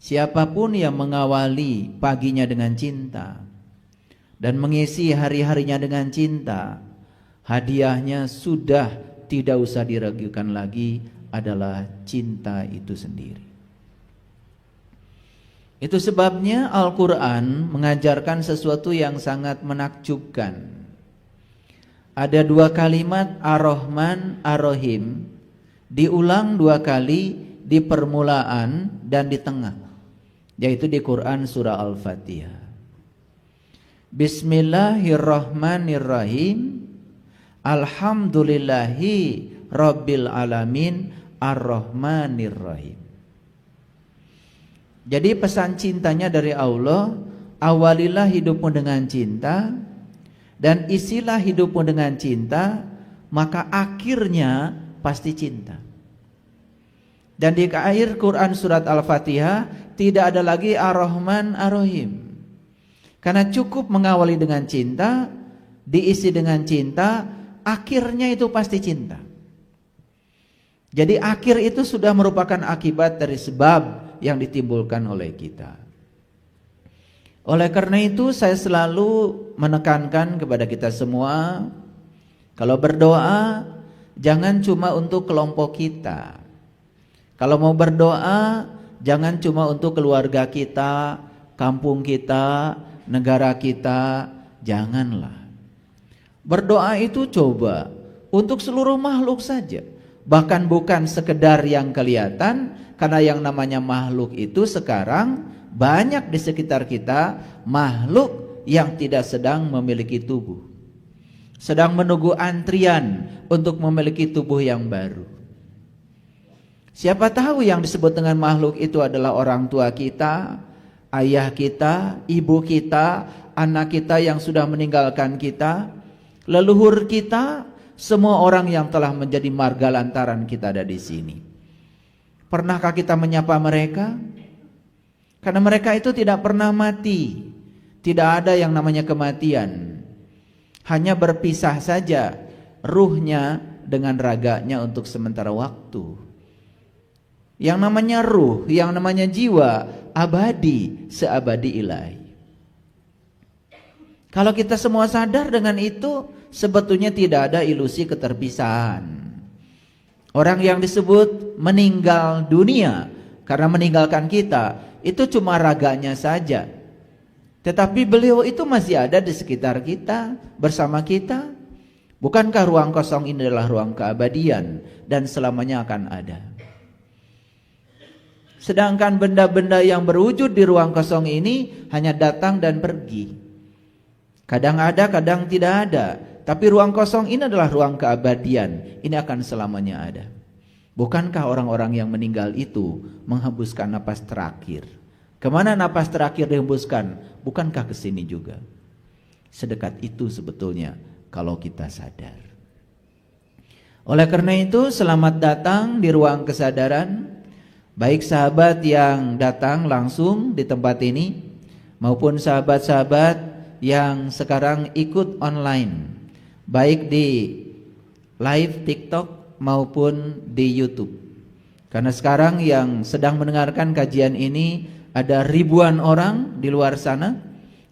Siapapun yang mengawali paginya dengan cinta dan mengisi hari-harinya dengan cinta, hadiahnya sudah tidak usah diragukan lagi, adalah cinta itu sendiri. Itu sebabnya Al-Quran mengajarkan sesuatu yang sangat menakjubkan. Ada 2 kalimat Ar-Rahman, Ar-Rahim, diulang 2 kali di permulaan dan di tengah, yaitu di Quran surah Al-Fatihah. Bismillahirrahmanirrahim, alhamdulillahi rabbil alamin, ar-rahmanirrahim. Jadi pesan cintanya dari Allah, awalilah hidupmu dengan cinta dan isilah hidupmu dengan cinta, maka akhirnya pasti cinta. Dan di akhir Quran surat Al-Fatihah tidak ada lagi Ar-Rahman Ar-Rahim. Karena cukup mengawali dengan cinta, diisi dengan cinta, akhirnya itu pasti cinta. Jadi akhir itu sudah merupakan akibat dari sebab yang ditimbulkan oleh kita. Oleh karena itu saya selalu menekankan kepada kita semua, kalau berdoa jangan cuma untuk kelompok kita. Kalau mau berdoa jangan cuma untuk keluarga kita, kampung kita, negara kita, janganlah. Berdoa itu coba untuk seluruh makhluk saja. Bahkan bukan sekedar yang kelihatan, karena yang namanya makhluk itu sekarang banyak di sekitar kita makhluk yang tidak sedang memiliki tubuh, sedang menunggu antrian untuk memiliki tubuh yang baru. Siapa tahu yang disebut dengan makhluk itu adalah orang tua kita, ayah kita, ibu kita, anak kita yang sudah meninggalkan kita, leluhur kita, semua orang yang telah menjadi marga lantaran kita ada di sini. Pernahkah kita menyapa mereka? Karena mereka itu tidak pernah mati. Tidak ada yang namanya kematian. Hanya berpisah saja ruhnya dengan raganya untuk sementara waktu. Yang namanya ruh, yang namanya jiwa, abadi, seabadi ilahi. Kalau kita semua sadar dengan itu, sebetulnya tidak ada ilusi keterpisahan. Orang yang disebut meninggal dunia karena meninggalkan kita, itu cuma raganya saja. Tetapi beliau itu masih ada di sekitar kita, bersama kita. Bukankah ruang kosong ini adalah ruang keabadian dan selamanya akan ada? Sedangkan benda-benda yang berwujud di ruang kosong ini hanya datang dan pergi. Kadang ada, kadang tidak ada. Tapi ruang kosong ini adalah ruang keabadian. Ini akan selamanya ada. Bukankah orang-orang yang meninggal itu menghembuskan napas terakhir? Kemana napas terakhir dihembuskan? Bukankah ke sini juga? Sedekat itu sebetulnya kalau kita sadar. Oleh karena itu, selamat datang di ruang kesadaran. Baik sahabat yang datang langsung di tempat ini, maupun sahabat-sahabat yang sekarang ikut online, baik di live TikTok maupun di YouTube. Karena sekarang yang sedang mendengarkan kajian ini ada ribuan orang di luar sana.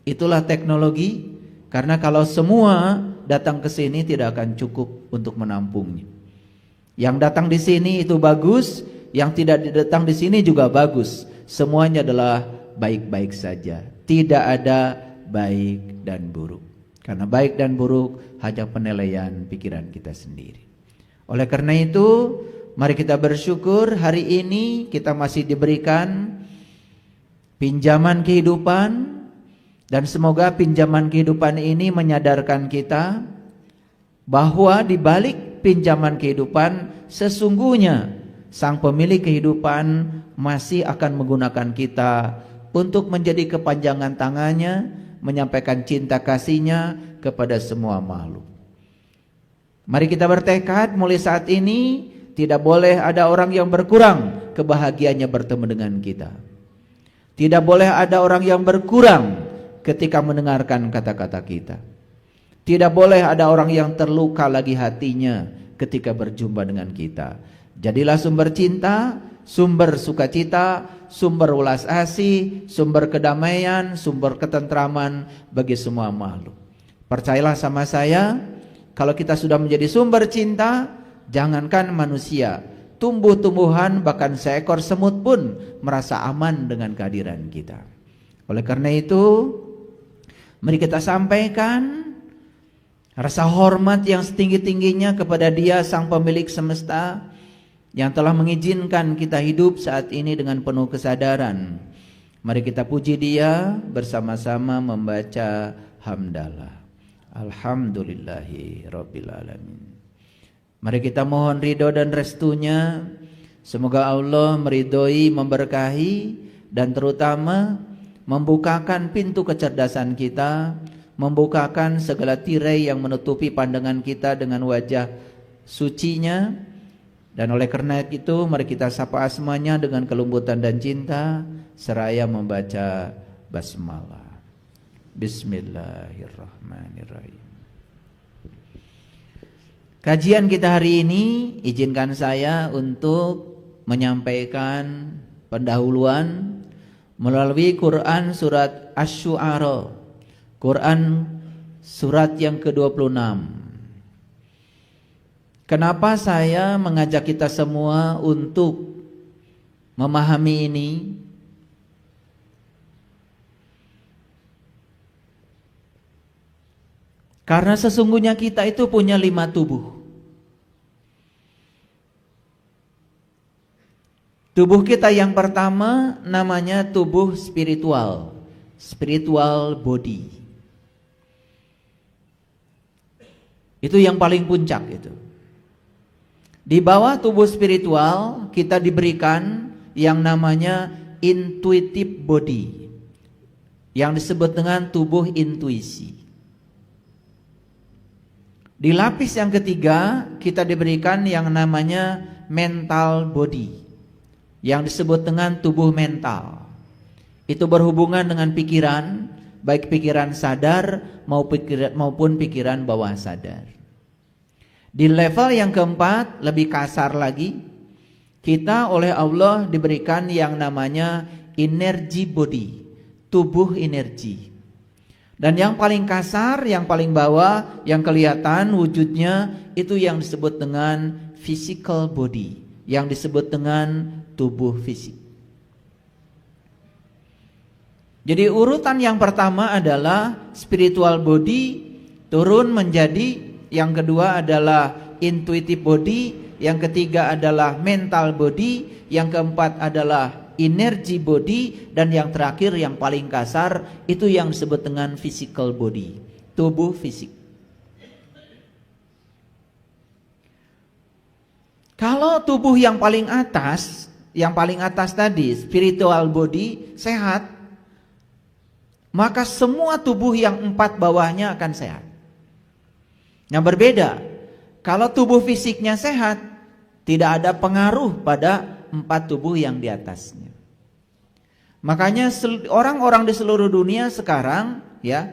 Itulah teknologi. Karena kalau semua datang ke sini tidak akan cukup untuk menampungnya. Yang datang di sini itu bagus, yang tidak datang di sini juga bagus. Semuanya adalah baik-baik saja. Tidak ada baik dan buruk. Karena baik dan buruk hanya penilaian pikiran kita sendiri. Oleh karena itu, mari kita bersyukur hari ini kita masih diberikan pinjaman kehidupan. Dan semoga pinjaman kehidupan ini menyadarkan kita bahwa di balik pinjaman kehidupan sesungguhnya Sang pemilik kehidupan masih akan menggunakan kita untuk menjadi kepanjangan tangannya, menyampaikan cinta kasihnya kepada semua makhluk. Mari kita bertekad mulai saat ini tidak boleh ada orang yang berkurang kebahagiaannya bertemu dengan kita. Tidak boleh ada orang yang berkurang ketika mendengarkan kata-kata kita. Tidak boleh ada orang yang terluka lagi hatinya ketika berjumpa dengan kita. Jadilah sumber cinta, sumber sukacita, sumber welas asih, sumber kedamaian, sumber ketentraman bagi semua makhluk. Percayalah sama saya, kalau kita sudah menjadi sumber cinta, jangankan manusia, tumbuh-tumbuhan bahkan seekor semut pun merasa aman dengan kehadiran kita. Oleh karena itu, mari kita sampaikan rasa hormat yang setinggi-tingginya kepada Dia sang pemilik semesta yang telah mengizinkan kita hidup saat ini dengan penuh kesadaran. Mari kita puji Dia bersama-sama membaca hamdalah. Alhamdulillahi Rabbil Alamin. Mari kita mohon ridho dan restunya. Semoga Allah meridhoi, memberkahi, dan terutama membukakan pintu kecerdasan kita, membukakan segala tirai yang menutupi pandangan kita dengan wajah sucinya. Dan oleh karena itu mari kita sapa asmanya dengan kelembutan dan cinta seraya membaca basmalah. Bismillahirrahmanirrahim. Kajian kita hari ini izinkan saya untuk menyampaikan pendahuluan melalui Quran surat Asy-Syu'ara, Quran surat yang ke-26. Kenapa saya mengajak kita semua untuk memahami ini? Karena sesungguhnya kita itu punya 5 tubuh. Tubuh kita yang pertama namanya tubuh spiritual, spiritual body. Itu yang paling puncak itu. Di bawah tubuh spiritual kita diberikan yang namanya intuitive body, yang disebut dengan tubuh intuisi. Di lapis yang ketiga kita diberikan yang namanya mental body, yang disebut dengan tubuh mental. Itu berhubungan dengan pikiran, baik pikiran sadar maupun pikiran bawah sadar. Di level yang keempat, lebih kasar lagi, kita oleh Allah diberikan yang namanya energy body, tubuh energi. Dan yang paling kasar, yang paling bawah, yang kelihatan wujudnya, itu yang disebut dengan physical body, yang disebut dengan tubuh fisik. Jadi urutan yang pertama adalah spiritual body, turun menjadi yang kedua adalah intuitive body, yang ketiga adalah mental body, yang keempat adalah energy body, dan yang terakhir yang paling kasar itu yang disebut dengan physical body, tubuh fisik. Kalau tubuh yang paling atas tadi spiritual body sehat, maka semua tubuh yang 4 bawahnya akan sehat. Yang berbeda, kalau tubuh fisiknya sehat, tidak ada pengaruh pada 4 tubuh yang di atasnya. Makanya orang-orang di seluruh dunia sekarang ya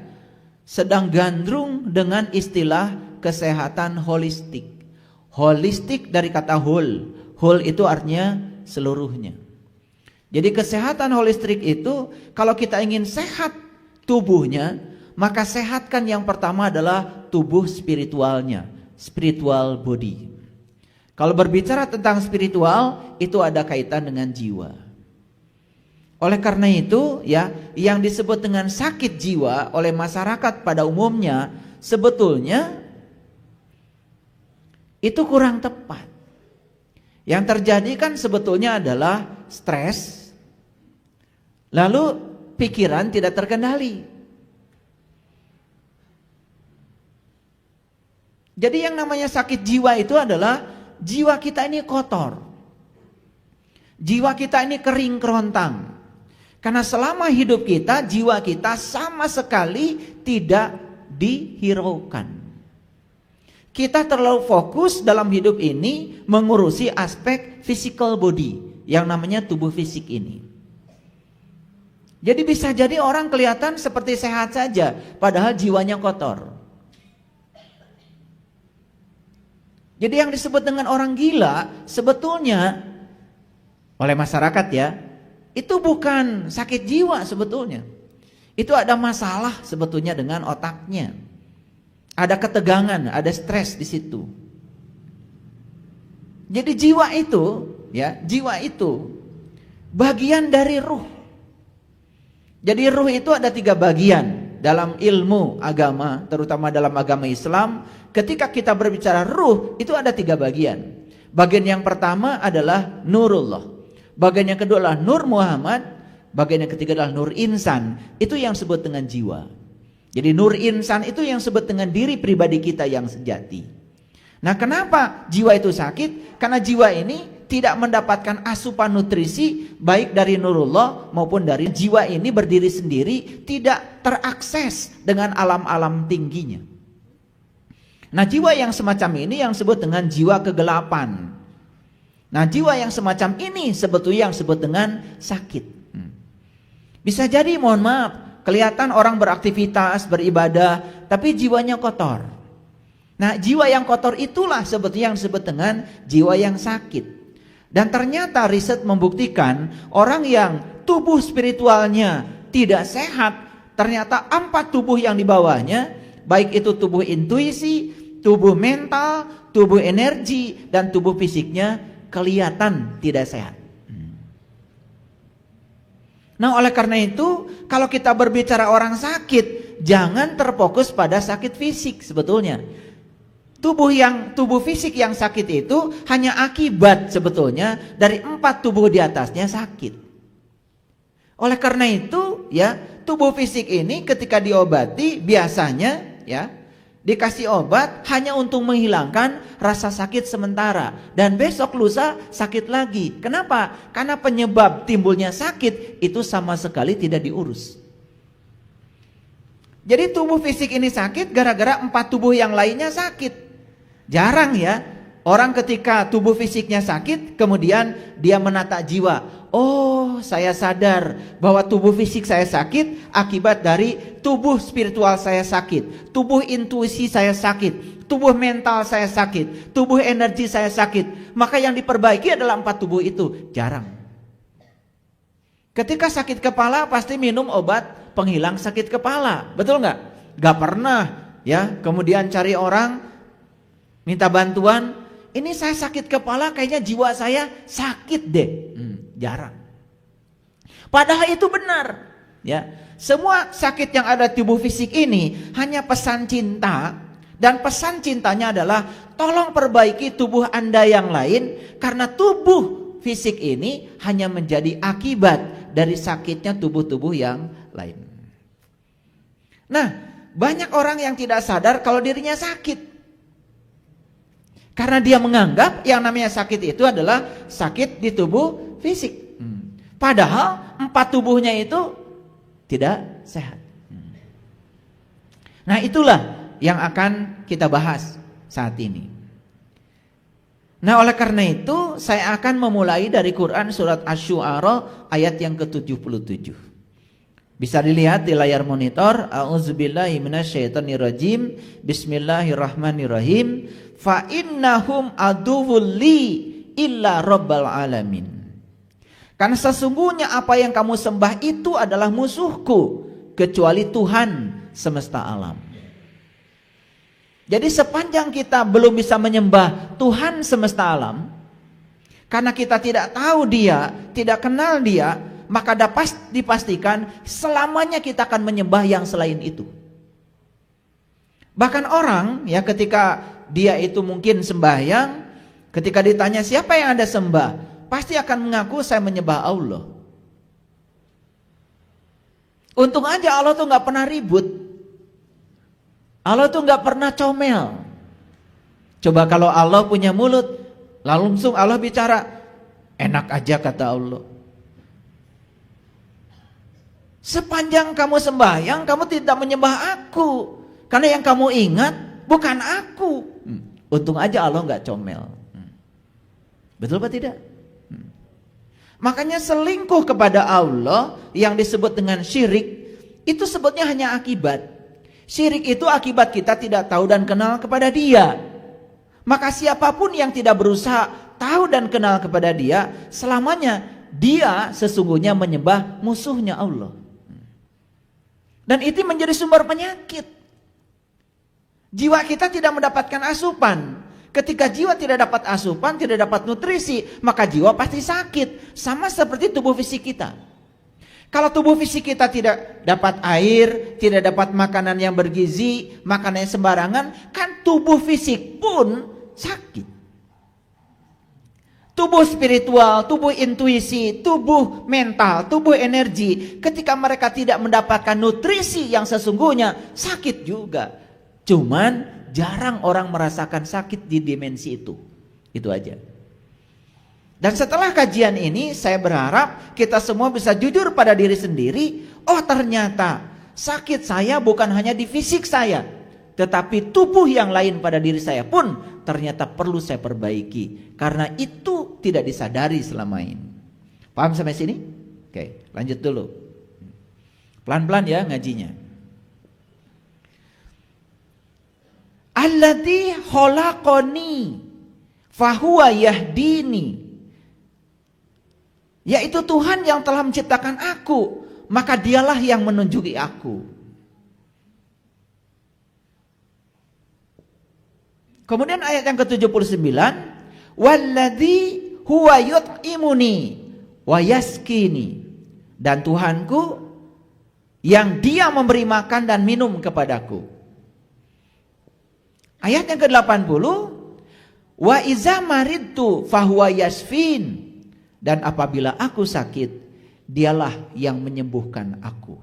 sedang gandrung dengan istilah kesehatan holistik. Holistik dari kata whole. Whole itu artinya seluruhnya. Jadi kesehatan holistik itu kalau kita ingin sehat tubuhnya, maka sehatkan yang pertama adalah tubuh spiritualnya, spiritual body. Kalau berbicara tentang spiritual, itu ada kaitan dengan jiwa. Oleh karena itu, ya, yang disebut dengan sakit jiwa oleh masyarakat pada umumnya sebetulnya itu kurang tepat. Yang terjadi kan sebetulnya adalah stres, lalu pikiran tidak terkendali. Jadi yang namanya sakit jiwa itu adalah jiwa kita ini kotor. Jiwa kita ini kering kerontang. Karena selama hidup kita, jiwa kita sama sekali tidak dihiraukan. Kita terlalu fokus dalam hidup ini mengurusi aspek physical body, yang namanya tubuh fisik ini. Jadi bisa jadi orang kelihatan seperti sehat saja, padahal jiwanya kotor. Jadi yang disebut dengan orang gila sebetulnya oleh masyarakat ya, itu bukan sakit jiwa sebetulnya. Itu ada masalah sebetulnya dengan otaknya. Ada ketegangan, ada stres di situ. Jadi jiwa itu, ya, jiwa itu bagian dari ruh. Jadi ruh itu ada 3 bagian dalam ilmu agama, terutama dalam agama Islam. Ketika kita berbicara ruh, itu ada 3 bagian. Bagian yang pertama adalah nurullah. Bagian yang kedua adalah nur Muhammad. Bagian yang ketiga adalah nur insan. Itu yang disebut dengan jiwa. Jadi nur insan itu yang disebut dengan diri pribadi kita yang sejati. Nah, kenapa jiwa itu sakit? Karena jiwa ini tidak mendapatkan asupan nutrisi baik dari nurullah maupun dari jiwa ini berdiri sendiri, tidak terakses dengan alam-alam tingginya. Nah, jiwa yang semacam ini yang disebut dengan jiwa kegelapan. Nah, jiwa yang semacam ini sebetulnya yang disebut dengan sakit. Bisa jadi, mohon maaf, kelihatan orang beraktivitas, beribadah, tapi jiwanya kotor. Nah, jiwa yang kotor itulah sebetulnya yang disebut dengan jiwa yang sakit. Dan ternyata riset membuktikan orang yang tubuh spiritualnya tidak sehat, ternyata 4 tubuh yang di bawahnya, baik itu tubuh intuisi, tubuh mental, tubuh energi, dan tubuh fisiknya kelihatan tidak sehat. Nah, oleh karena itu, kalau kita berbicara orang sakit, jangan terfokus pada sakit fisik sebetulnya. Tubuh fisik yang sakit itu hanya akibat sebetulnya dari 4 tubuh di atasnya sakit. Oleh karena itu, ya, tubuh fisik ini ketika diobati biasanya, ya, dikasih obat hanya untuk menghilangkan rasa sakit sementara, dan besok lusa sakit lagi. Kenapa? Karena penyebab timbulnya sakit itu sama sekali tidak diurus. Jadi tubuh fisik ini sakit gara-gara 4 tubuh yang lainnya sakit. Jarang ya orang ketika tubuh fisiknya sakit kemudian dia menata jiwa. Oh, saya sadar bahwa tubuh fisik saya sakit akibat dari tubuh spiritual saya sakit, tubuh intuisi saya sakit, tubuh mental saya sakit, tubuh energi saya sakit. Maka yang diperbaiki adalah 4 tubuh itu. Jarang. Ketika sakit kepala pasti minum obat penghilang sakit kepala, betul nggak? Nggak pernah ya. Kemudian cari orang minta bantuan. Ini saya sakit kepala, kayaknya jiwa saya sakit deh. Jarang. Padahal itu benar. Ya, semua sakit yang ada di tubuh fisik ini hanya pesan cinta, dan pesan cintanya adalah tolong perbaiki tubuh Anda yang lain, karena tubuh fisik ini hanya menjadi akibat dari sakitnya tubuh-tubuh yang lain. Nah, banyak orang yang tidak sadar kalau dirinya sakit. Karena dia menganggap yang namanya sakit itu adalah sakit di tubuh fisik. Padahal 4 tubuhnya itu tidak sehat. Nah, itulah yang akan kita bahas saat ini. Nah, oleh karena itu saya akan memulai dari Quran surat Asy-Syu'ara ayat yang ke-77. Bisa dilihat di layar monitor. A'udzubillahi minasyaitonirrajim. Bismillahirrahmanirrahim. Fa innahum aduwwul li illa rabbal alamin. Karena sesungguhnya apa yang kamu sembah itu adalah musuhku kecuali Tuhan semesta alam. Jadi sepanjang kita belum bisa menyembah Tuhan semesta alam, karena kita tidak tahu Dia, tidak kenal Dia, maka dapat dipastikan selamanya kita akan menyembah yang selain itu. Bahkan orang ya ketika dia itu mungkin sembahyang, ketika ditanya siapa yang Anda sembah, pasti akan mengaku saya menyembah Allah. Untung aja Allah tuh gak pernah ribut, Allah tuh gak pernah comel. Coba kalau Allah punya mulut, langsung Allah bicara, enak aja kata Allah. Sepanjang kamu sembahyang, kamu tidak menyembah aku, karena yang kamu ingat bukan aku. Untung aja Allah nggak comel. Betul apa tidak? Makanya selingkuh kepada Allah yang disebut dengan syirik, itu sebutnya hanya akibat. Syirik itu akibat kita tidak tahu dan kenal kepada Dia. Maka siapapun yang tidak berusaha tahu dan kenal kepada dia, selamanya dia sesungguhnya menyembah musuhnya Allah. Dan itu menjadi sumber penyakit. Jiwa kita tidak mendapatkan asupan. Ketika jiwa tidak dapat asupan, tidak dapat nutrisi, maka jiwa pasti sakit. Sama seperti tubuh fisik kita. Kalau tubuh fisik kita tidak dapat air, tidak dapat makanan yang bergizi, makanan yang sembarangan, kan tubuh fisik pun sakit. Tubuh spiritual, tubuh intuisi, tubuh mental, tubuh energi, ketika mereka tidak mendapatkan nutrisi yang sesungguhnya, sakit juga. Cuman jarang orang merasakan sakit di dimensi itu. Itu aja. Dan setelah kajian ini, saya berharap kita semua bisa jujur pada diri sendiri. Oh, ternyata sakit saya bukan hanya di fisik saya, tetapi tubuh yang lain pada diri saya pun ternyata perlu saya perbaiki. Karena itu tidak disadari selama ini. Paham sampai sini? Oke, lanjut dulu. Pelan-pelan ya ngajinya. Alladzi khalaqani fahuwa yahdini. Yaitu Tuhan yang telah menciptakan aku, maka dialah yang menunjuki aku. Kemudian ayat yang ke-79, walladzi huwa yut'imuni wa yaskini. Dan Tuhanku yang Dia memberi makan dan minum kepadaku. Ayat yang ke-80, wa iza maridtu fahuwa yasfin. Dan apabila aku sakit, dialah yang menyembuhkan aku.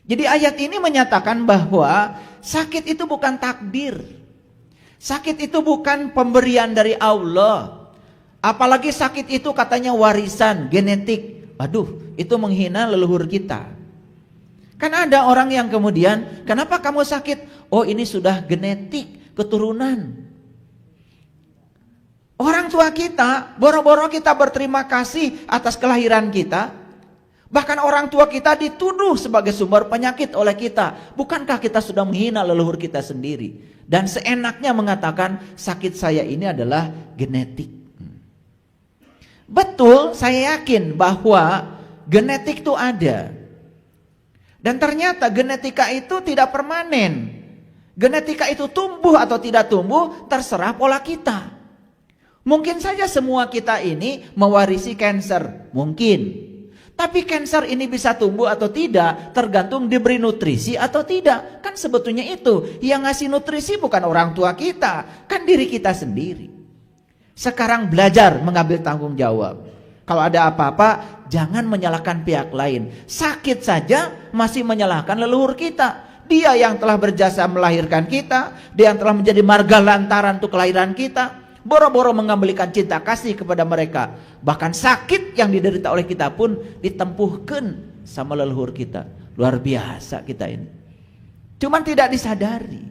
Jadi ayat ini menyatakan bahwa sakit itu bukan takdir. Sakit itu bukan pemberian dari Allah. Apalagi sakit itu katanya warisan, genetik. Aduh, itu menghina leluhur kita. Kan ada orang yang kemudian, kenapa kamu sakit? Oh, ini sudah genetik, keturunan. Orang tua kita, boro-boro kita berterima kasih atas kelahiran kita. Bahkan orang tua kita dituduh sebagai sumber penyakit oleh kita. Bukankah kita sudah menghina leluhur kita sendiri? Dan seenaknya mengatakan sakit saya ini adalah genetik. Betul, saya yakin bahwa genetik itu ada. Dan ternyata genetika itu tidak permanen. Genetika itu tumbuh atau tidak tumbuh terserah pola kita. Mungkin saja semua kita ini mewarisi kanker, mungkin. Tapi kanker ini bisa tumbuh atau tidak tergantung diberi nutrisi atau tidak. Kan sebetulnya itu yang ngasih nutrisi bukan orang tua kita, kan diri kita sendiri. Sekarang belajar mengambil tanggung jawab. Kalau ada apa-apa jangan menyalahkan pihak lain. Sakit saja masih menyalahkan leluhur kita. Dia yang telah berjasa melahirkan kita, dia yang telah menjadi marga lantaran untuk kelahiran kita. Boro-boro mengembalikan cinta kasih kepada mereka. Bahkan sakit yang diderita oleh kita pun ditempuhkan sama leluhur kita. Luar biasa kita ini. Cuman tidak disadari.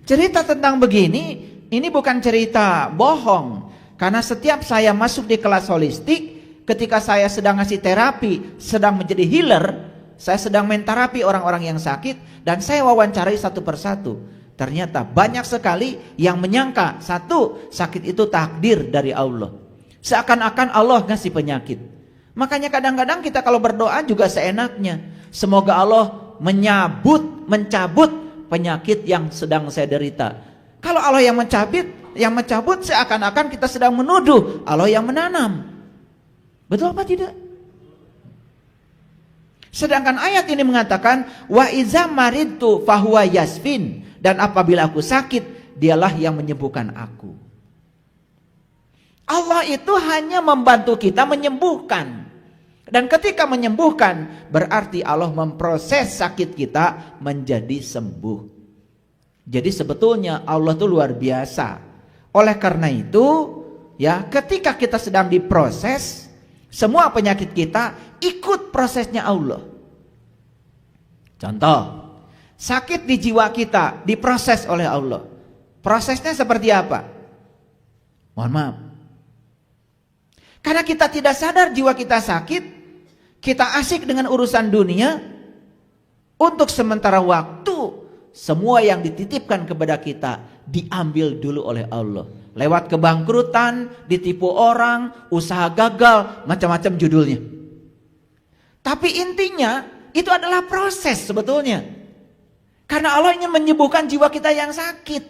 Cerita tentang begini, ini bukan cerita bohong. Karena setiap saya masuk di kelas holistik, ketika saya sedang ngasih terapi, sedang menjadi healer, saya sedang menterapi orang-orang yang sakit, dan saya wawancarai satu persatu. Ternyata banyak sekali yang menyangka satu, sakit itu takdir dari Allah. Seakan-akan Allah ngasih penyakit. Makanya kadang-kadang kita kalau berdoa juga seenaknya. Semoga Allah mencabut penyakit yang sedang saya derita. Kalau Allah yang mencabut seakan-akan kita sedang menuduh Allah yang menanam. Betul apa tidak? Sedangkan ayat ini mengatakan wa iza maridtu fahuwa yasfin. Dan apabila aku sakit, dialah yang menyembuhkan aku. Allah itu hanya membantu kita menyembuhkan. Dan ketika menyembuhkan, berarti Allah memproses sakit kita menjadi sembuh. Jadi sebetulnya Allah itu luar biasa. Oleh karena itu, ya, ketika kita sedang diproses, semua penyakit kita ikut prosesnya Allah. Contoh, sakit di jiwa kita diproses oleh Allah. Prosesnya seperti apa? Mohon maaf. Karena kita tidak sadar jiwa kita sakit, kita asik dengan urusan dunia. Untuk sementara waktu, semua yang dititipkan kepada kita diambil dulu oleh Allah. Lewat kebangkrutan, ditipu orang, usaha gagal, macam-macam judulnya. Tapi intinya itu adalah proses sebetulnya. Karena Allah ingin menyembuhkan jiwa kita yang sakit.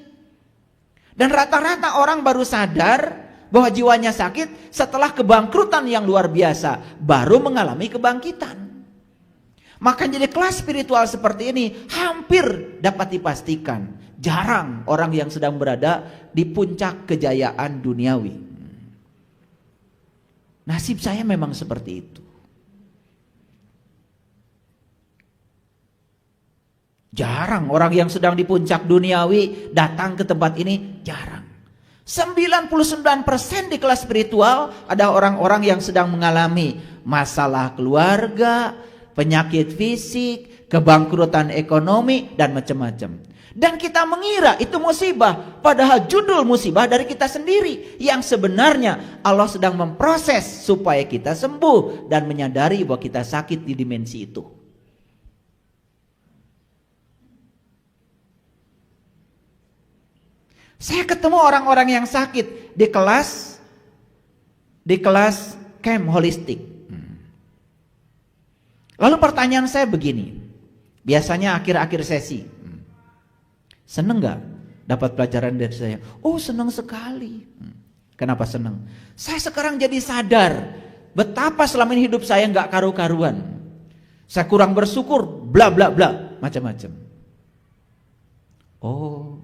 Dan rata-rata orang baru sadar bahwa jiwanya sakit setelah kebangkrutan yang luar biasa, baru mengalami kebangkitan. Maka jadi kelas spiritual seperti ini hampir dapat dipastikan jarang orang yang sedang berada di puncak kejayaan duniawi. Nasib saya memang seperti itu. Jarang orang yang sedang di puncak duniawi datang ke tempat ini, jarang. 99% di kelas spiritual ada orang-orang yang sedang mengalami masalah keluarga, penyakit fisik, kebangkrutan ekonomi, dan macam-macam. Dan kita mengira itu musibah, padahal judul musibah dari kita sendiri, yang sebenarnya Allah sedang memproses supaya kita sembuh dan menyadari bahwa kita sakit di dimensi itu. Saya ketemu orang-orang yang sakit di kelas camp holistik. Lalu pertanyaan saya begini, biasanya akhir-akhir sesi, seneng gak dapat pelajaran dari saya? Oh, seneng sekali. Kenapa seneng? Saya sekarang jadi sadar betapa selama ini hidup saya gak karu-karuan. Saya kurang bersyukur, bla bla bla, macam-macam. Oh,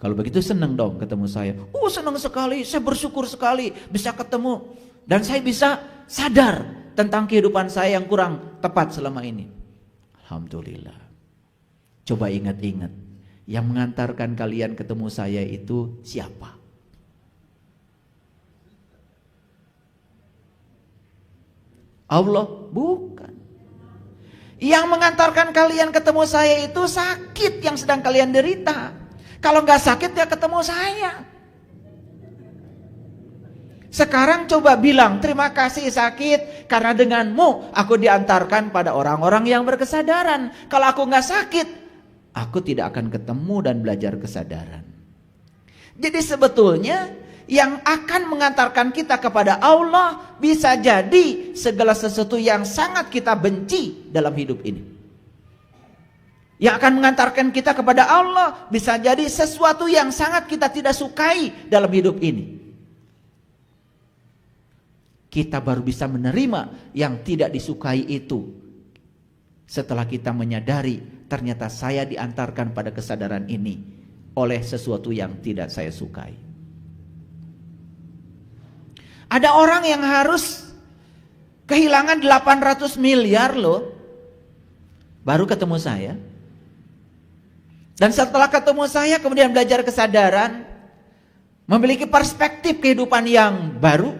kalau begitu senang dong ketemu saya. Oh, senang sekali, saya bersyukur sekali bisa ketemu. Dan saya bisa sadar tentang kehidupan saya yang kurang tepat selama ini. Alhamdulillah. Coba ingat-ingat, yang mengantarkan kalian ketemu saya itu siapa? Allah? Bukan. Yang mengantarkan kalian ketemu saya itu sakit yang sedang kalian derita. Kalau nggak sakit ya ketemu saya. Sekarang coba bilang terima kasih sakit karena denganmu aku diantarkan pada orang-orang yang berkesadaran. Kalau aku nggak sakit, aku tidak akan ketemu dan belajar kesadaran. Jadi sebetulnya yang akan mengantarkan kita kepada Allah bisa jadi segala sesuatu yang sangat kita benci dalam hidup ini. Yang akan mengantarkan kita kepada Allah bisa jadi sesuatu yang sangat kita tidak sukai dalam hidup ini. Kita baru bisa menerima yang tidak disukai itu setelah kita menyadari ternyata saya diantarkan pada kesadaran ini oleh sesuatu yang tidak saya sukai. Ada orang yang harus kehilangan 800 miliar loh baru ketemu saya. Dan setelah ketemu saya kemudian belajar kesadaran, memiliki perspektif kehidupan yang baru.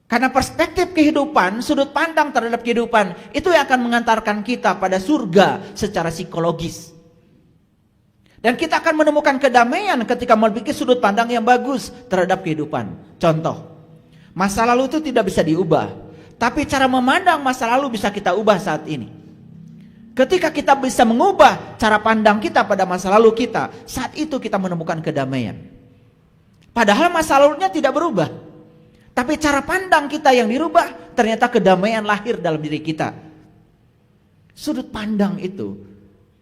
Karena perspektif kehidupan, sudut pandang terhadap kehidupan, itu yang akan mengantarkan kita pada surga secara psikologis. Dan kita akan menemukan kedamaian ketika memiliki sudut pandang yang bagus terhadap kehidupan. Contoh, masa lalu itu tidak bisa diubah, tapi cara memandang masa lalu bisa kita ubah saat ini. Ketika kita bisa mengubah cara pandang kita pada masa lalu kita, saat itu kita menemukan kedamaian. Padahal masa lalunya tidak berubah, tapi cara pandang kita yang dirubah, ternyata kedamaian lahir dalam diri kita. Sudut pandang itu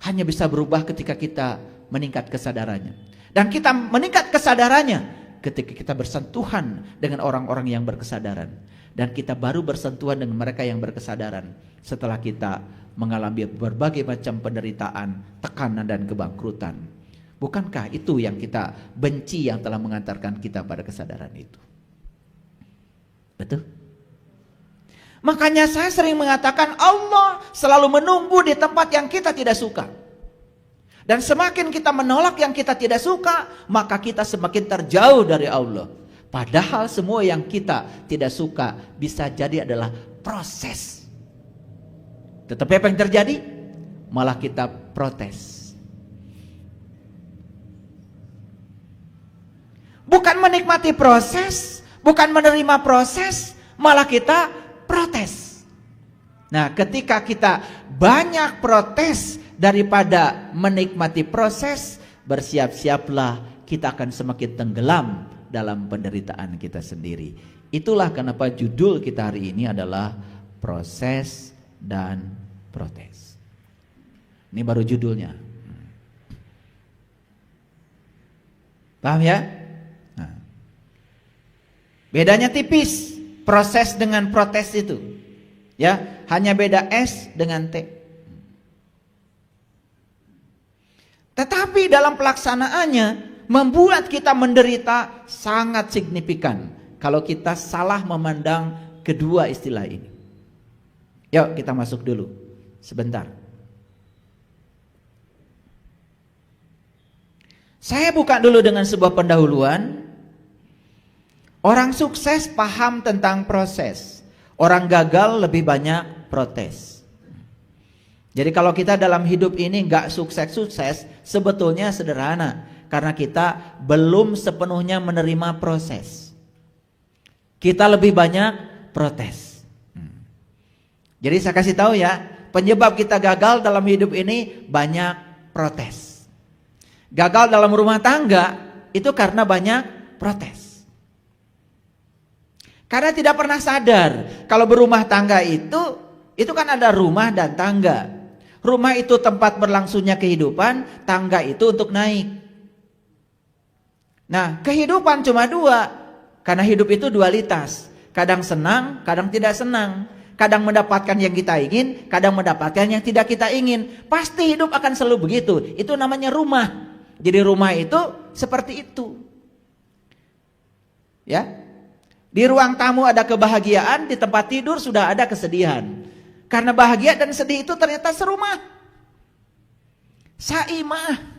hanya bisa berubah ketika kita meningkat kesadarannya. Dan kita meningkat kesadarannya ketika kita bersentuhan dengan orang-orang yang berkesadaran. Dan kita baru bersentuhan dengan mereka yang berkesadaran setelah kita mengalami berbagai macam penderitaan, tekanan dan kebangkrutan. Bukankah itu yang kita benci yang telah mengantarkan kita pada kesadaran itu? Betul? Makanya saya sering mengatakan Allah selalu menunggu di tempat yang kita tidak suka. Dan semakin kita menolak yang kita tidak suka, maka kita semakin terjauh dari Allah. Padahal semua yang kita tidak suka bisa jadi adalah proses. Tetapi apa yang terjadi? Malah kita protes. Bukan menikmati proses, bukan menerima proses, malah kita protes. Nah, ketika kita banyak protes daripada menikmati proses, bersiap-siaplah, kita akan semakin tenggelam dalam penderitaan kita sendiri. Itulah kenapa judul kita hari ini adalah proses dan protes. Ini baru judulnya. Paham ya? Nah, bedanya tipis proses dengan protes itu. Ya, hanya beda S dengan T. Tetapi dalam pelaksanaannya membuat kita menderita sangat signifikan kalau kita salah memandang kedua istilah ini. Yuk kita masuk dulu sebentar. Saya buka dulu dengan sebuah pendahuluan. Orang sukses paham tentang proses. Orang gagal lebih banyak protes. Jadi kalau kita dalam hidup ini gak sukses-sukses, sebetulnya sederhana. Karena kita belum sepenuhnya menerima proses. Kita lebih banyak protes. Jadi saya kasih tahu ya, penyebab kita gagal dalam hidup ini banyak protes. Gagal dalam rumah tangga itu karena banyak protes. Karena tidak pernah sadar kalau berumah tangga itu kan ada rumah dan tangga. Rumah itu tempat berlangsungnya kehidupan, tangga itu untuk naik. Nah, kehidupan cuma dua, karena hidup itu dualitas. Kadang senang, kadang tidak senang. Kadang mendapatkan yang kita ingin, kadang mendapatkan yang tidak kita ingin. Pasti hidup akan selalu begitu. Itu namanya rumah. Jadi rumah itu seperti itu. Ya. Di ruang tamu ada kebahagiaan, di tempat tidur sudah ada kesedihan. Karena bahagia dan sedih itu ternyata serumah. Saimah.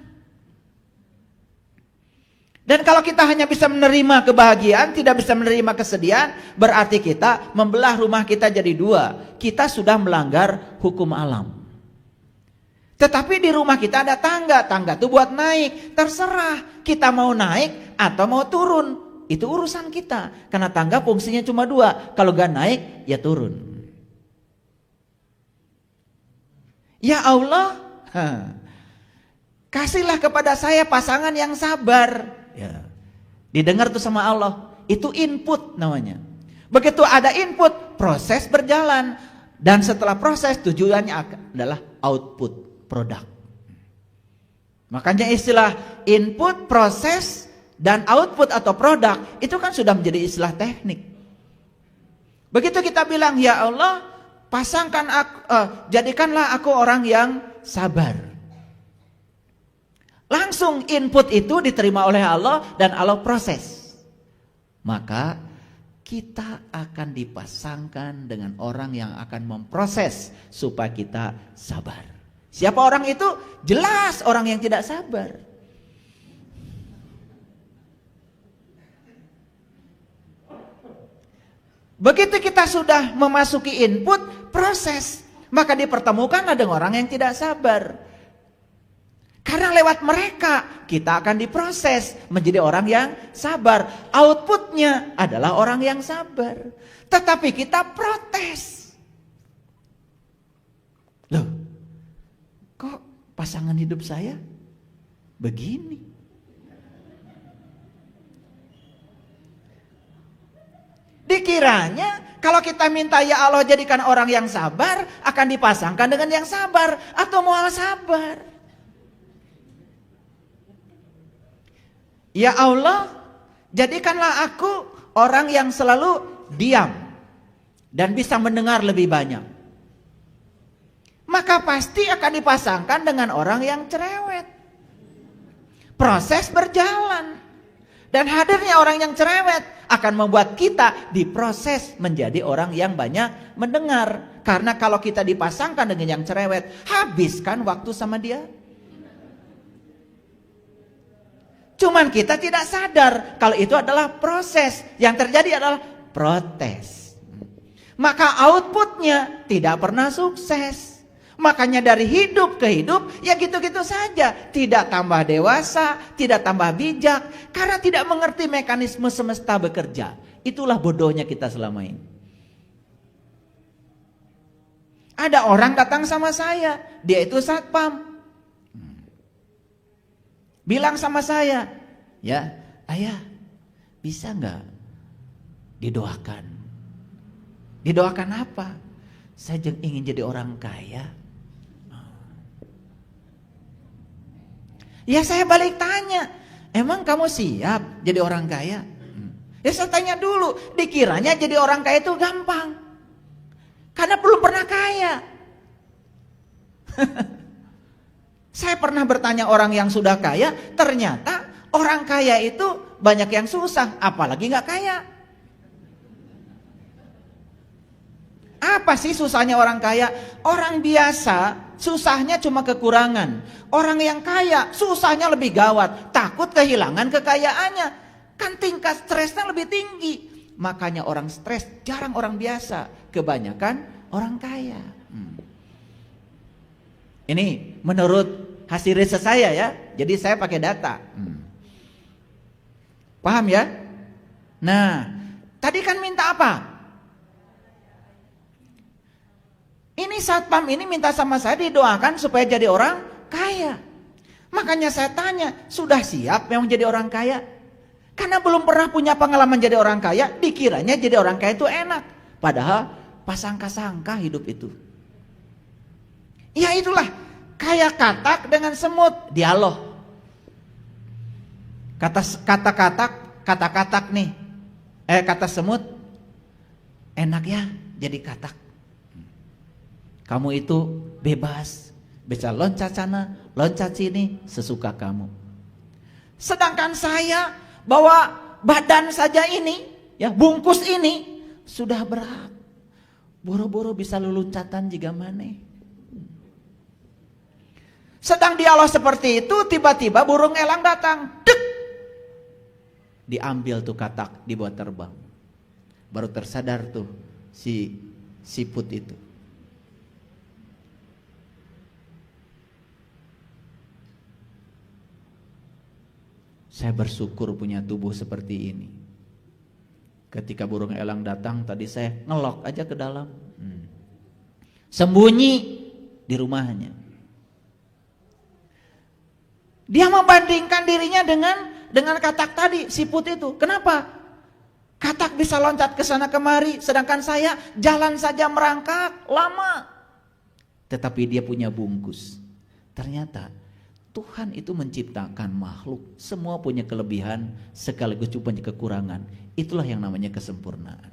Dan kalau kita hanya bisa menerima kebahagiaan, tidak bisa menerima kesedihan, berarti kita membelah rumah kita jadi dua. Kita sudah melanggar hukum alam. Tetapi di rumah kita ada tangga. Tangga itu buat naik. Terserah kita mau naik atau mau turun. Itu urusan kita. Karena tangga fungsinya cuma dua. Kalau gak naik, ya turun. Ya Allah, kasihlah kepada saya pasangan yang sabar. Ya. Didengar tuh sama Allah. Itu input namanya. Begitu ada input, proses berjalan. Dan setelah proses, tujuannya adalah output, produk. Makanya istilah input, proses, dan output atau produk itu kan sudah menjadi istilah teknik. Begitu kita bilang, ya Allah, pasangkan aku, jadikanlah aku orang yang sabar. Langsung input itu diterima oleh Allah dan Allah proses. Maka kita akan dipasangkan dengan orang yang akan memproses supaya kita sabar. Siapa orang itu? Jelas orang yang tidak sabar. Begitu kita sudah memasuki input, proses, maka dipertemukanlah dengan orang yang tidak sabar. Karena lewat mereka kita akan diproses menjadi orang yang sabar. Outputnya adalah orang yang sabar. Tetapi kita protes. Loh, kok pasangan hidup saya begini? Dikiranya kalau kita minta ya Allah jadikan orang yang sabar, akan dipasangkan dengan yang sabar atau mual sabar. Ya Allah, jadikanlah aku orang yang selalu diam dan bisa mendengar lebih banyak. Maka pasti akan dipasangkan dengan orang yang cerewet. Proses berjalan. Dan hadirnya orang yang cerewet akan membuat kita diproses menjadi orang yang banyak mendengar. Karena kalau kita dipasangkan dengan yang cerewet, habiskan waktu sama dia. Cuman kita tidak sadar kalau itu adalah proses. Yang terjadi adalah protes. Maka outputnya tidak pernah sukses. Makanya dari hidup ke hidup ya gitu-gitu saja. Tidak tambah dewasa, tidak tambah bijak. Karena tidak mengerti mekanisme semesta bekerja. Itulah bodohnya kita selama ini. Ada orang datang sama saya. Dia itu satpam. bilang sama saya, ya, ayah bisa nggak didoakan? Didoakan apa? Saya ingin jadi orang kaya. Ya saya balik tanya, emang kamu siap jadi orang kaya? Ya saya tanya dulu, dikiranya jadi orang kaya itu gampang. Karena belum pernah kaya. Saya pernah bertanya orang yang sudah kaya, ternyata orang kaya itu banyak yang susah, apalagi gak kaya. Apa sih susahnya orang kaya? Orang biasa susahnya cuma kekurangan. Orang yang kaya susahnya lebih gawat, takut kehilangan kekayaannya. Kan tingkat stresnya lebih tinggi. Makanya orang stres jarang orang biasa, kebanyakan orang kaya. Ini menurut hasil riset saya ya, jadi saya pakai data. Paham ya? Nah, tadi kan minta apa? Ini satpam ini minta sama saya didoakan supaya jadi orang kaya. Makanya saya tanya, sudah siap memang jadi orang kaya? Karena belum pernah punya pengalaman jadi orang kaya, dikiranya jadi orang kaya itu enak. Padahal pasangka-sangka hidup itu. Ya itulah, kayak katak dengan semut, dialog. Kata-katak nih, kata semut, enak ya jadi katak. Kamu itu bebas, bisa loncat sana, loncat sini, sesuka kamu. Sedangkan saya bawa badan saja ini, ya bungkus ini sudah berat. Boro-boro bisa leluncatan juga maneh. Sedang dialog seperti itu, tiba-tiba burung elang datang. Dek! Diambil tuh katak, dibuat terbang. Baru tersadar tuh si siput itu. Saya bersyukur punya tubuh seperti ini. Ketika burung elang datang, tadi saya ngelok aja ke dalam. Sembunyi di rumahnya. Dia membandingkan dirinya dengan katak tadi, siput itu. Kenapa? Katak bisa loncat ke sana kemari, sedangkan saya jalan saja merangkak, lama. Tetapi dia punya bungkus. Ternyata Tuhan itu menciptakan makhluk, semua punya kelebihan sekaligus juga punya kekurangan. Itulah yang namanya kesempurnaan.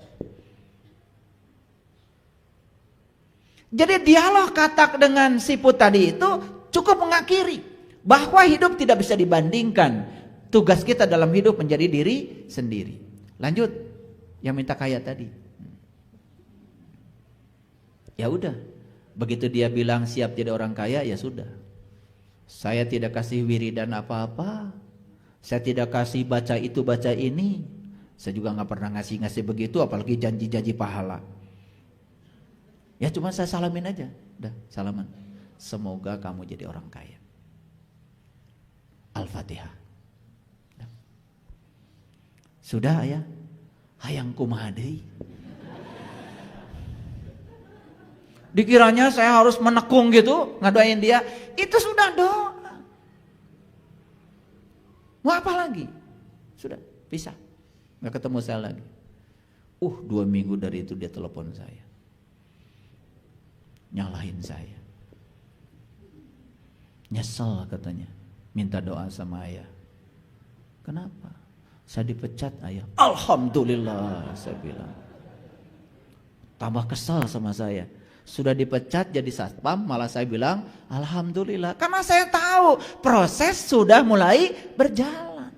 Jadi dialog katak dengan siput tadi itu cukup mengakhiri bahwa hidup tidak bisa dibandingkan. Tugas kita dalam hidup menjadi diri sendiri. Lanjut, yang minta kaya tadi. Ya udah, begitu dia bilang siap jadi orang kaya, ya sudah. Saya tidak kasih wiridan apa-apa. Saya tidak kasih baca itu baca ini. Saya juga gak pernah ngasih begitu, apalagi janji-janji pahala. Ya cuma saya salamin aja. Udah, salaman. Semoga kamu jadi orang kaya. Al-Fatihah. Sudah ya, hayang kumaha deui. Dikiranya saya harus menekung gitu, ngadoain dia. Itu sudah doa. Mau apa lagi? Sudah, bisa. Gak ketemu saya lagi. 2 minggu dari itu dia telepon saya. Nyalahin saya. Nyesel katanya. Minta doa sama ayah. Kenapa? Saya dipecat ayah. Alhamdulillah saya bilang. Tambah kesal sama saya. Sudah dipecat jadi satpam, malah saya bilang alhamdulillah. Karena saya tahu proses sudah mulai berjalan.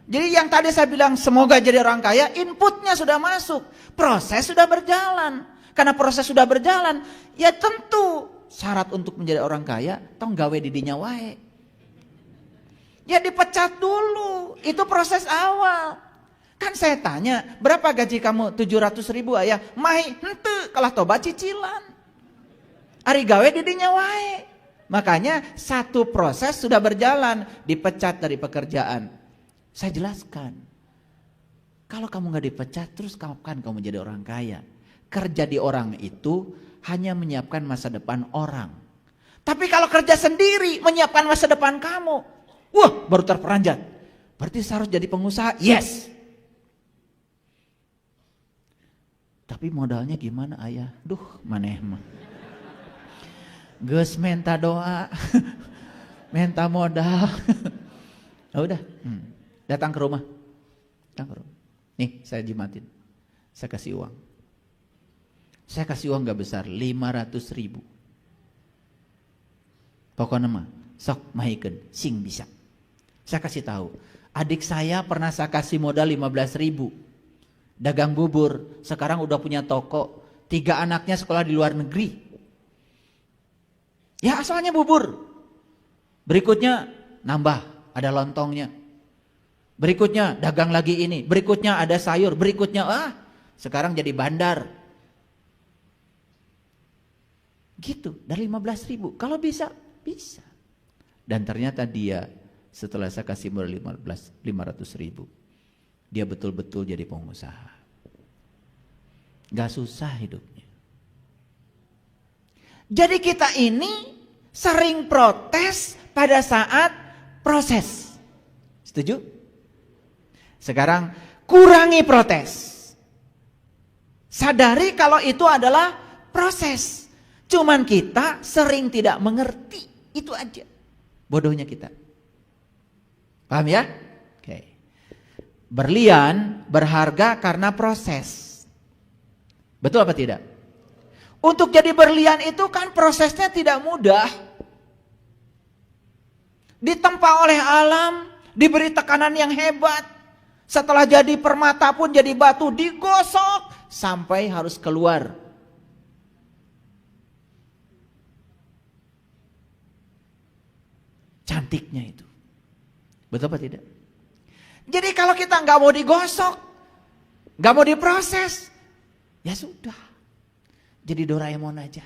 Jadi yang tadi saya bilang semoga jadi orang kaya, inputnya sudah masuk. Proses sudah berjalan. Karena proses sudah berjalan, ya tentu syarat untuk menjadi orang kaya tong gawe di dinya wae. Ya dipecat dulu, itu proses awal. Kan saya tanya, berapa gaji kamu? 700.000 ayah. Mai, henteu, kalah tobat cicilan. Ari gawe di dinya wae. Makanya satu proses sudah berjalan, dipecat dari pekerjaan. Saya jelaskan. Kalau kamu gak dipecat, terus kapan kamu jadi orang kaya? Kerja di orang itu hanya menyiapkan masa depan orang. Tapi kalau kerja sendiri, menyiapkan masa depan kamu. Wah, baru terperanjat. Berarti saya harus jadi pengusaha? Yes. Tapi modalnya gimana ayah? Duh, maneh mah. Geus minta doa. Minta modal. Oh, udah. Datang ke rumah. Nih, saya jimatin. Saya kasih uang. Saya kasih uang gak besar, 500.000. Pokoknya mah, sok mahikeun, sing bisa. Saya kasih tahu, adik saya pernah saya kasih modal 15.000. Dagang bubur, sekarang udah punya toko, 3 anaknya sekolah di luar negeri. Ya asalnya bubur. Berikutnya nambah, ada lontongnya. Berikutnya dagang lagi ini, berikutnya ada sayur, berikutnya sekarang jadi bandar. Gitu, dari 15.000. Kalau bisa, bisa. Dan ternyata dia setelah saya kasih modal 500.000, dia betul-betul jadi pengusaha. Gak susah hidupnya. Jadi kita ini sering protes pada saat proses. Setuju? Sekarang kurangi protes. Sadari kalau itu adalah proses. Cuman kita sering tidak mengerti. Itu aja. Bodohnya kita. Paham ya? Oke. Berlian berharga karena proses. Betul apa tidak? Untuk jadi berlian itu kan prosesnya tidak mudah. Ditempa oleh alam, diberi tekanan yang hebat. Setelah jadi permata pun jadi batu, digosok sampai harus keluar. Cantiknya itu. Betul apa tidak? Jadi kalau kita nggak mau digosok, nggak mau diproses, ya sudah. Jadi Doraemon aja.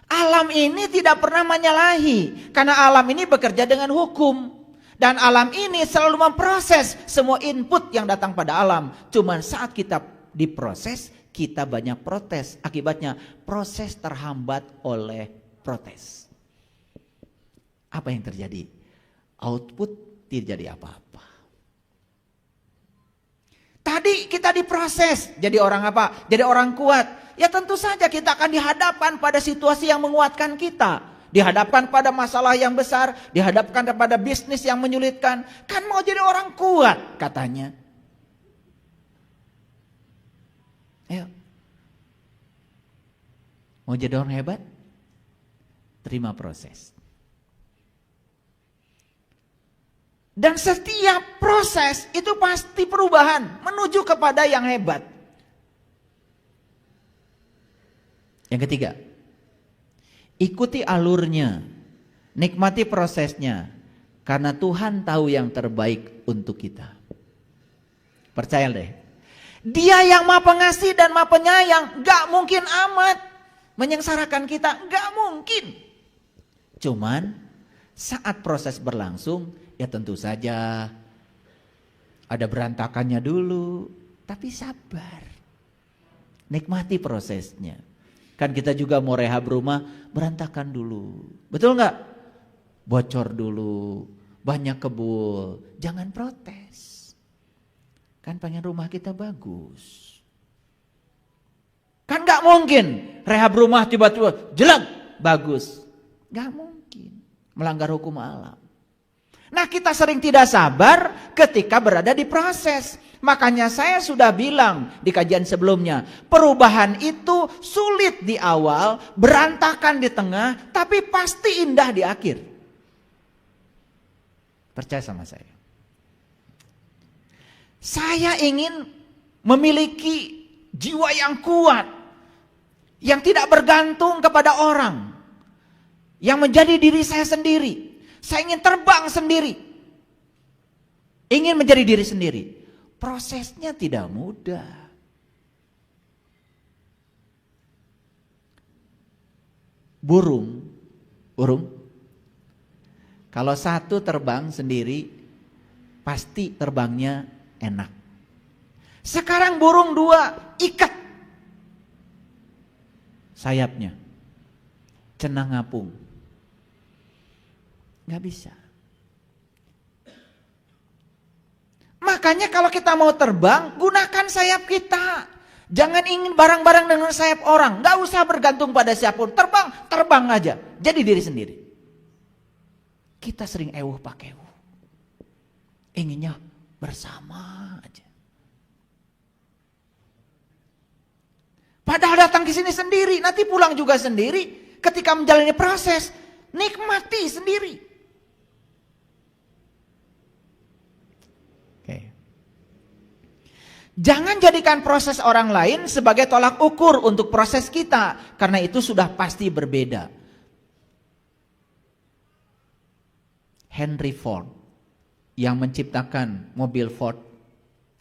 Alam ini tidak pernah menyalahi, karena alam ini bekerja dengan hukum. Dan alam ini selalu memproses semua input yang datang pada alam. Cuman saat kita diproses, kita banyak protes. Akibatnya proses terhambat oleh protes. Apa yang terjadi? Output tidak jadi apa-apa. Tadi kita diproses, jadi orang apa? Jadi orang kuat. Ya tentu saja kita akan dihadapkan pada situasi yang menguatkan kita. Dihadapkan pada masalah yang besar, dihadapkan pada bisnis yang menyulitkan. Kan mau jadi orang kuat katanya. Ayo. Mau jadi orang hebat? Terima proses. Dan setiap proses itu pasti perubahan menuju kepada yang hebat. Yang ketiga, ikuti alurnya, nikmati prosesnya, karena Tuhan tahu yang terbaik untuk kita. Percaya deh, Dia yang Maha Pengasih dan Maha Penyayang, gak mungkin amat menyengsarakan kita, gak mungkin. Cuman saat proses berlangsung, ya tentu saja ada berantakannya dulu, tapi sabar, nikmati prosesnya. Kan kita juga mau rehab rumah, berantakan dulu. Betul nggak? Bocor dulu, banyak kebul. Jangan protes. Kan pengen rumah kita bagus. Kan nggak mungkin rehab rumah tiba-tiba jelek bagus. Nggak mungkin. Melanggar hukum alam. Nah, kita sering tidak sabar ketika berada di proses. Makanya saya sudah bilang di kajian sebelumnya, perubahan itu sulit di awal, berantakan di tengah, tapi pasti indah di akhir. Percaya sama saya. Saya ingin memiliki jiwa yang kuat, yang tidak bergantung kepada orang, yang menjadi diri saya sendiri. Saya ingin terbang sendiri, ingin menjadi diri sendiri. Prosesnya tidak mudah. Burung, kalau satu terbang sendiri, pasti terbangnya enak. Sekarang burung 2, ikat sayapnya, cenah ngapung. Nggak bisa. Makanya kalau kita mau terbang, gunakan sayap kita. Jangan ingin barang-barang dengan sayap orang. Nggak usah bergantung pada siapapun. Terbang aja. Jadi diri sendiri. Kita sering ewuh pakewuh. Inginnya bersama aja. Padahal datang ke sini sendiri, nanti pulang juga sendiri. Ketika menjalani proses, nikmati sendiri. Oke. Jangan jadikan proses orang lain sebagai tolak ukur untuk proses kita, karena itu sudah pasti berbeda. Henry Ford yang menciptakan mobil Ford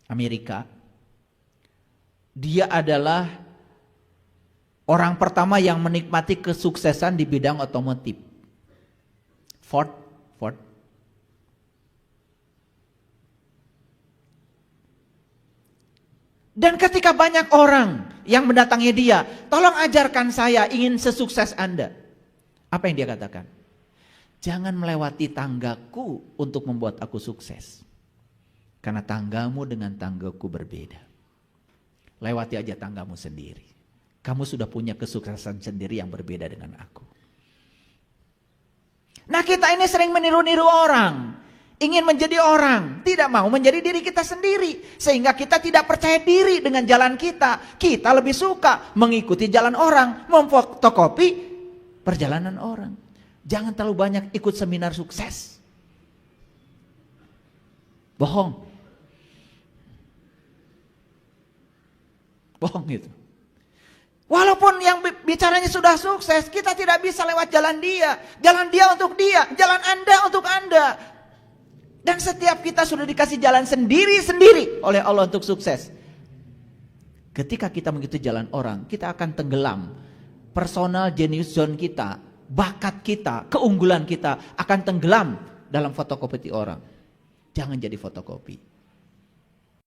Amerika, dia adalah orang pertama yang menikmati kesuksesan di bidang otomotif. Ford. Dan ketika banyak orang yang mendatangi dia, tolong ajarkan saya, ingin sesukses Anda. Apa yang dia katakan? Jangan melewati tanggaku untuk membuat aku sukses. Karena tanggamu dengan tanggaku berbeda. Lewati aja tanggamu sendiri. Kamu sudah punya kesuksesan sendiri yang berbeda dengan aku. Nah, kita ini sering meniru-niru orang. Ingin menjadi orang, tidak mau menjadi diri kita sendiri. Sehingga kita tidak percaya diri dengan jalan kita. Kita lebih suka mengikuti jalan orang, memfotokopi perjalanan orang. Jangan terlalu banyak ikut seminar sukses. Bohong itu. Walaupun yang bicaranya sudah sukses, kita tidak bisa lewat jalan dia. Jalan dia untuk dia, jalan Anda untuk Anda. Dan setiap kita sudah dikasih jalan sendiri-sendiri oleh Allah untuk sukses. Ketika kita mengikuti jalan orang, kita akan tenggelam. Personal genius zone kita, bakat kita, keunggulan kita akan tenggelam dalam fotokopi orang. Jangan jadi fotokopi.